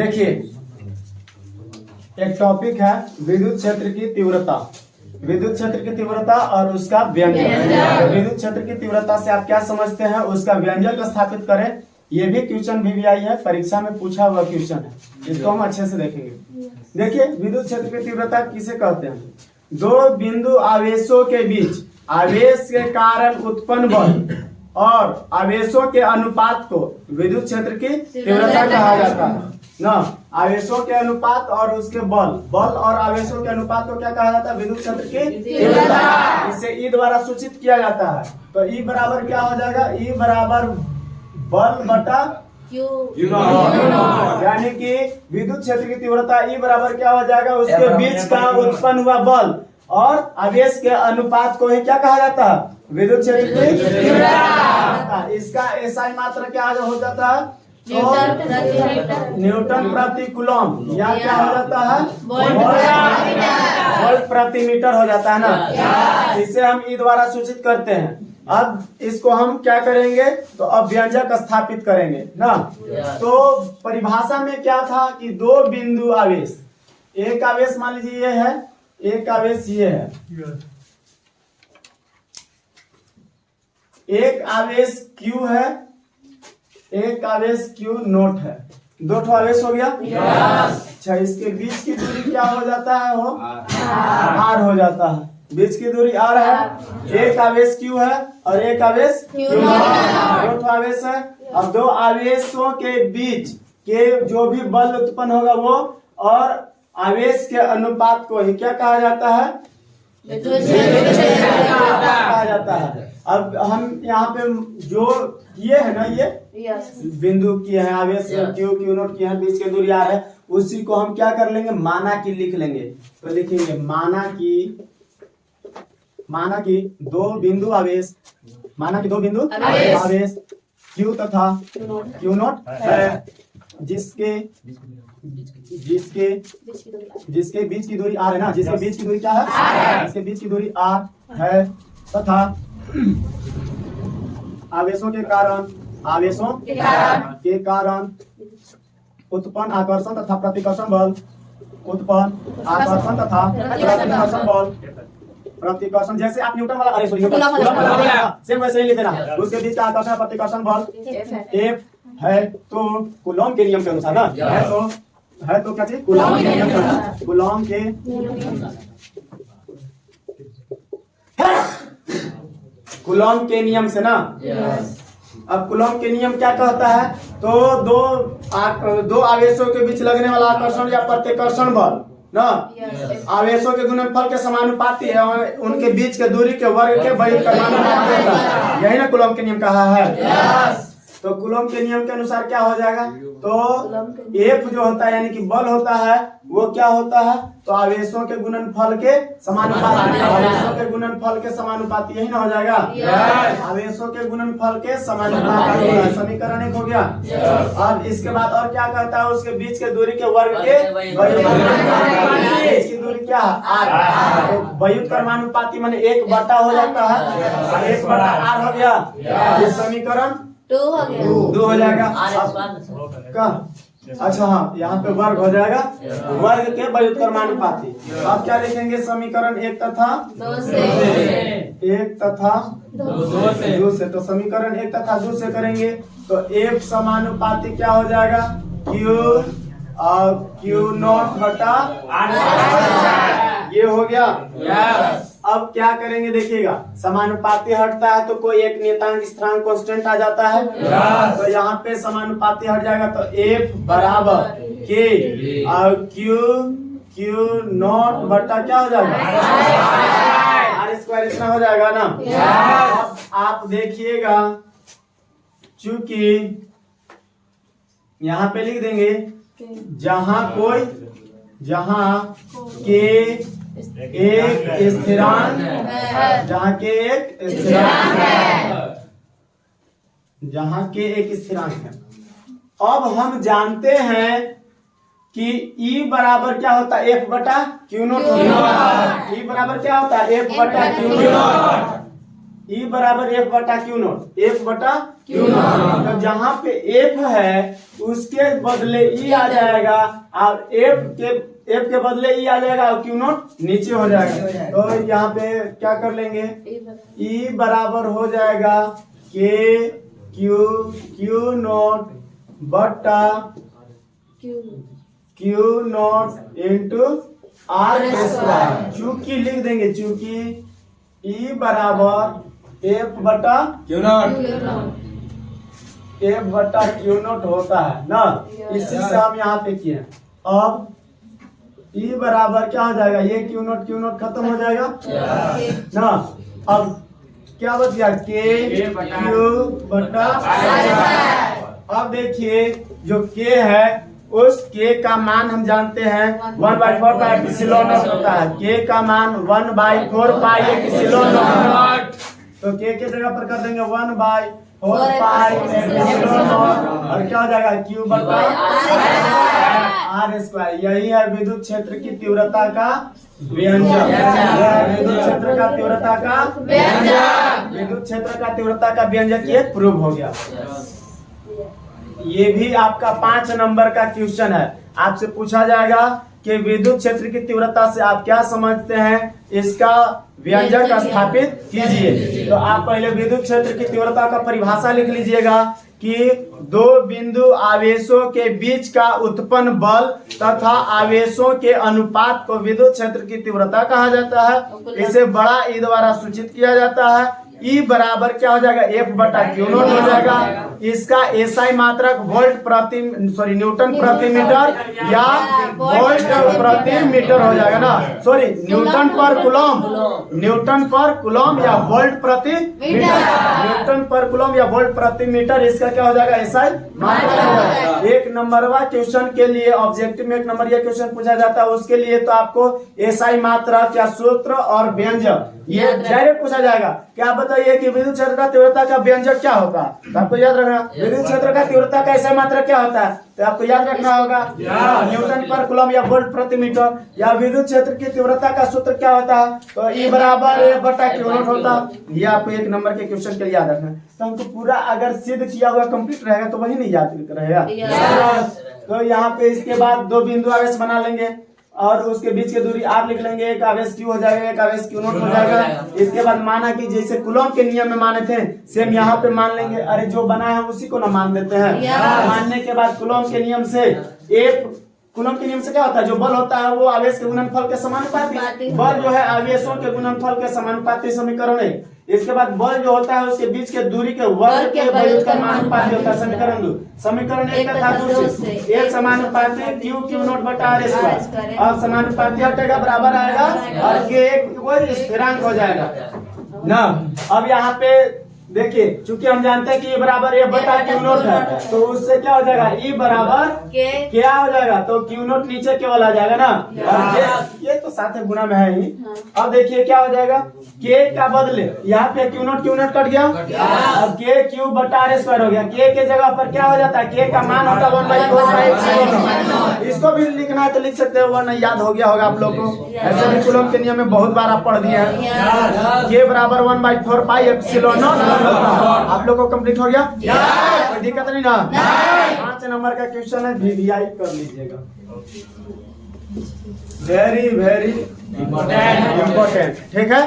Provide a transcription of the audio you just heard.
देखिए एक टॉपिक है विद्युत क्षेत्र की तीव्रता। विद्युत क्षेत्र की तीव्रता और उसका व्यंजक। विद्युत क्षेत्र की तीव्रता से आप क्या समझते हैं, उसका व्यंजक स्थापित करें। ये भी क्वेश्चन भी आई है, परीक्षा में पूछा हुआ क्वेश्चन है, इसको हम अच्छे से देखेंगे। देखिए विद्युत क्षेत्र की तीव्रता किसे कहते हैं? दो बिंदु आवेशों के बीच आवेश के कारण उत्पन्न बल और आवेशों के अनुपात को विद्युत क्षेत्र की तीव्रता कहा जाता है ना। आवेशों के अनुपात और उसके बल और आवेशों के अनुपात को क्या कहा जाता है? विद्युत क्षेत्र की तीव्रता। इसे ई द्वारा सूचित किया जाता है। तो ई बराबर क्या हो जाएगा? ई बराबर बल बटा क्यू नॉट। यानी कि विद्युत क्षेत्र की तीव्रता ई बराबर क्या हो जाएगा? उसके बीच का उत्पन्न हुआ बल और आवेश के अनुपात को ही क्या कहा जाता है? विद्युत क्षेत्र की तीव्रता। इसका एसआई मात्रा क्या हो जाता है? न्यूटन प्रति कूलम, या क्या हो जाता है? वोल्ट प्रति मीटर हो जाता है ना। इसे हम ई द्वारा सूचित करते हैं। अब इसको हम क्या करेंगे? तो अब व्यंजक स्थापित करेंगे ना। तो परिभाषा में क्या था कि दो बिंदु आवेश, एक आवेश मान लीजिए ये है, एक आवेश ये है, एक आवेश Q है, एक आवेश Q नोट है। दो ठो आवेश हो गया। अच्छा, इसके बीच की दूरी क्या हो जाता है? वो R हो जाता है। बीच की दूरी R है। एक आवेश Q है और एक आवेश Q नोट। दो ठो आवेश है। अब दो आवेशों के बीच के जो भी बल उत्पन्न होगा वो और आवेश के अनुपात को ही क्या कहा जाता है? कहा जाता है। अब हम यहाँ पे जो ये है ना, ये बिंदु की है, आवेश क्यू नोट की है, बीच की दूरी R है, उसी को हम क्या कर लेंगे? माना की लिख लेंगे। तो लिखेंगे माना की दो बिंदु आवेश, माना की दो बिंदु आवेश Q तथा Q नोट है, जिसके बीच की दूरी R है ना। जिसके बीच की दूरी क्या है? इसके बीच की दूरी R है तथा आवेशों के कारण उत्पन्न आकर्षण तथा प्रतिकर्षण बल, प्रतिकर्षण जैसे आप न्यूटन वाला, अरे सॉरी सेम वैसे ही लिख देना। उसके बीच का आकर्षण प्रतिकर्षण बल F है। तो कूलॉम के नियम के अनुसार ना है तो क्या चीज? कूलॉम के नियम के अनुसार, कूलॉम के नियम से ना। अब कूलॉम के नियम क्या कहता है? तो दो आवेशों के बीच लगने वाला आकर्षण या प्रतिकर्षण बल ना आवेशों के गुणनफल के समानुपाती है, उनके बीच के दूरी के वर्ग के बल का समानुपाती होता है। यही ना कूलॉम के नियम कहा है। तो कूलॉम के नियम के अनुसार क्या हो जाएगा? तो F जो होता है यानी कि बल होता है, वो क्या होता है? तो आवेशों के गुणनफल के समानुपाती। आवेशों के गुणनफल के समानुपाती यही ना हो जाएगा। आवेशों के गुणनफल के समानुपाती। समीकरण एक हो गया। अब इसके बाद और क्या कहता है? उसके बीच के दूरी के वर्ग के बीच की दूरी क्या है? R। व्युत कर्मानुपाती माने 1/, हो जाता है 1/R हो गया। ये समीकरण 2 हो जाएगा। अच्छा हाँ, यहाँ पे वर्ग हो जाएगा, वर्ग के व्युत कर्मानुपाती। अब क्या लिखेंगे? समीकरण 1 तथा 2 से। तो समीकरण 1 तथा 2 से करेंगे तो F समानुपाती क्या हो जाएगा? Q नॉट बटा ये हो गया। अब क्या करेंगे? देखिएगा, समानुपाती हटता है तो कोई एक नियतांक स्थिरांक कांस्टेंट आ जाता है। तो यहाँ पे समानुपाती हट जाएगा तो F बराबर K और Q नॉट बटा क्या हो जाएगा? R² इतना हो जाएगा ना। अब आप देखिएगा, चूंकि यहाँ पे लिख देंगे जहाँ के एक स्थिरांक है, जहाँ के एक स्थिरांक है। अब हम जानते हैं कि E बराबर क्या होता है? F बटा Q नोट। E बराबर क्या होता है? F बटा Q नोट। ई बराबर एफ बटा क्यू नॉट, एफ बटा क्यू नॉट। तो जहाँ पे एफ है उसके बदले ई आ जाएगा और एफ के बदले ई आ जाएगा और क्यू नॉट नीचे हो जाएगा। तो यहाँ पे क्या कर लेंगे, ई बराबर हो जाएगा के क्यू नॉट बटा q naught into r square. चूंकि लिख देंगे, चूंकि ई बराबर एफ बटा क्यू नॉट, एफ बटा क्यू नॉट होता है ना, इसी से हम यहाँ पे किए। अब ई बराबर क्या हो जाएगा, ये क्यू नॉट खत्म हो जाएगा ना। अब क्या बच गया, के क्यू बटा। अब देखिए जो के है उस के का मान हम जानते हैं 1/4 पाई एप्सिलॉन नॉट होता है। के का मान 1/4 पाई एप्सिलॉन नॉट। तो के जगह पर कर देंगे 1/4 पाई एप्सिलॉन नॉट और क्या हो जाएगा, क्यू बटा आर स्क्वायर। यही है विद्युत क्षेत्र की तीव्रता का व्यंजक। विद्युत क्षेत्र का तीव्रता का व्यंजक, विद्युत क्षेत्र का तीव्रता का व्यंजक ये प्रूव हो गया। ये भी आपका 5 नंबर का क्वेश्चन है। आपसे पूछा जाएगा कि विद्युत क्षेत्र की तीव्रता से आप क्या समझते हैं, इसका व्यंजक स्थापित कीजिए। तो आप पहले विद्युत क्षेत्र की तीव्रता का परिभाषा लिख लीजिएगा कि दो बिंदु आवेशों के बीच का उत्पन्न बल तथा आवेशों के अनुपात को विद्युत क्षेत्र की तीव्रता कहा जाता है। इसे बड़ा ई द्वारा सूचित किया जाता है। ई बराबर क्या हो जाएगा, एफ बटा क्यू नॉट हो जाएगा। इसका एसआई मात्रक न्यूटन प्रति मीटर या वोल्ट प्रति मीटर हो जाएगा ना, सॉरी न्यूटन पर कूलम या वोल्ट प्रति मीटर, न्यूटन पर कूलम या वोल्ट प्रति मीटर। इसका क्या हो जाएगा, एसआई मात्रक हो जाएगा। एक नंबरवा क्वेश्चन के लिए ऑब्जेक्टिव में 1 नंबर ये क्वेश्चन पूछा जाता है, उसके लिए तो आपको एसआई मात्रक या सूत्र और व्यंजक ये डायरेक्ट पूछा जाएगा। क्या बताइए कि विद्युत क्षेत्र का तीव्रता का व्यंजक क्या होगा, तो आपको याद रखना। विद्युत क्षेत्र का तीव्रता का एसआई मात्रक क्या होता है, तो आपको याद रखना होगा न्यूटन पर कूलम या वोल्ट प्रति मीटर। या विद्युत क्षेत्र की तीव्रता का सूत्र क्या होता है, तो ई बराबर एफ बटा क्यू नॉट होता है। ये आपको 1 नंबर के क्वेश्चन के लिए याद रखना है। तो हमको पूरा अगर सिद्ध किया हुआ कंप्लीट रहेगा तो वही नहीं याद रहेगा। तो यहाँ पे इसके बाद 2 बिंदु आवेश बना लेंगे और उसके बीच की दूरी r लिख लेंगे। एक आवेश q हो जाएगा, एक आवेश q नॉट हो जाएगा। इसके बाद माना कि जैसे कूलम के नियम में माने थे सेम यहाँ पे मान लेंगे। अरे जो बना है उसी को ना मान देते हैं। मानने के बाद कूलम के नियम से कूलम के नियम से क्या होता है, जो बल होता है वो आवेश के गुणनफल के समानुपाती। बल जो है आवेशों के गुणनफल के समानुपाती समीकरण है। इसके बाद बल जो होता है उसके बीच के दूरी के वर्ग के समानुपाती होता है समीकरण 2। समीकरण 1 तथा 2 से एक समानुपाती क्यू नॉट बटा आर स्क्वायर। अब समानुपाती हटेगा बराबर आएगा और के एक स्थिरांक हो जाएगा ना। अब यहाँ पे देखिए चूंकि हम जानते हैं कि ये बराबर ए बटा क्यू नॉट है, तो उससे क्या हो जाएगा, ई बराबर क्या हो जाएगा, तो क्यू नॉट नीचे केवल आ जाएगा ना। और ये तो साथ में गुणा में है ही। अब देखिए क्या हो जाएगा, के का बदले यहाँ पे क्यू नॉट कट गया। अब के क्यू बटा आर स्क्वायर हो गया। के जगह पर क्या हो जाता है, के का मान होता है 1/4। इसको भी लिखना है तो लिख सकते हो, वरना याद हो गया होगा आप लोग को। ऐसे भी कूलम के नियम में बहुत बार आप पढ़ दिए हैं। के बराबर 1/4 पाई एप्सिलॉन नॉट। आप लोग को कंप्लीट हो गया, कोई दिक्कत नहीं ना। 5 नंबर का क्वेश्चन है, वीवीआई कर लीजिएगा। वेरी इम्पोर्टेंट, ठीक है।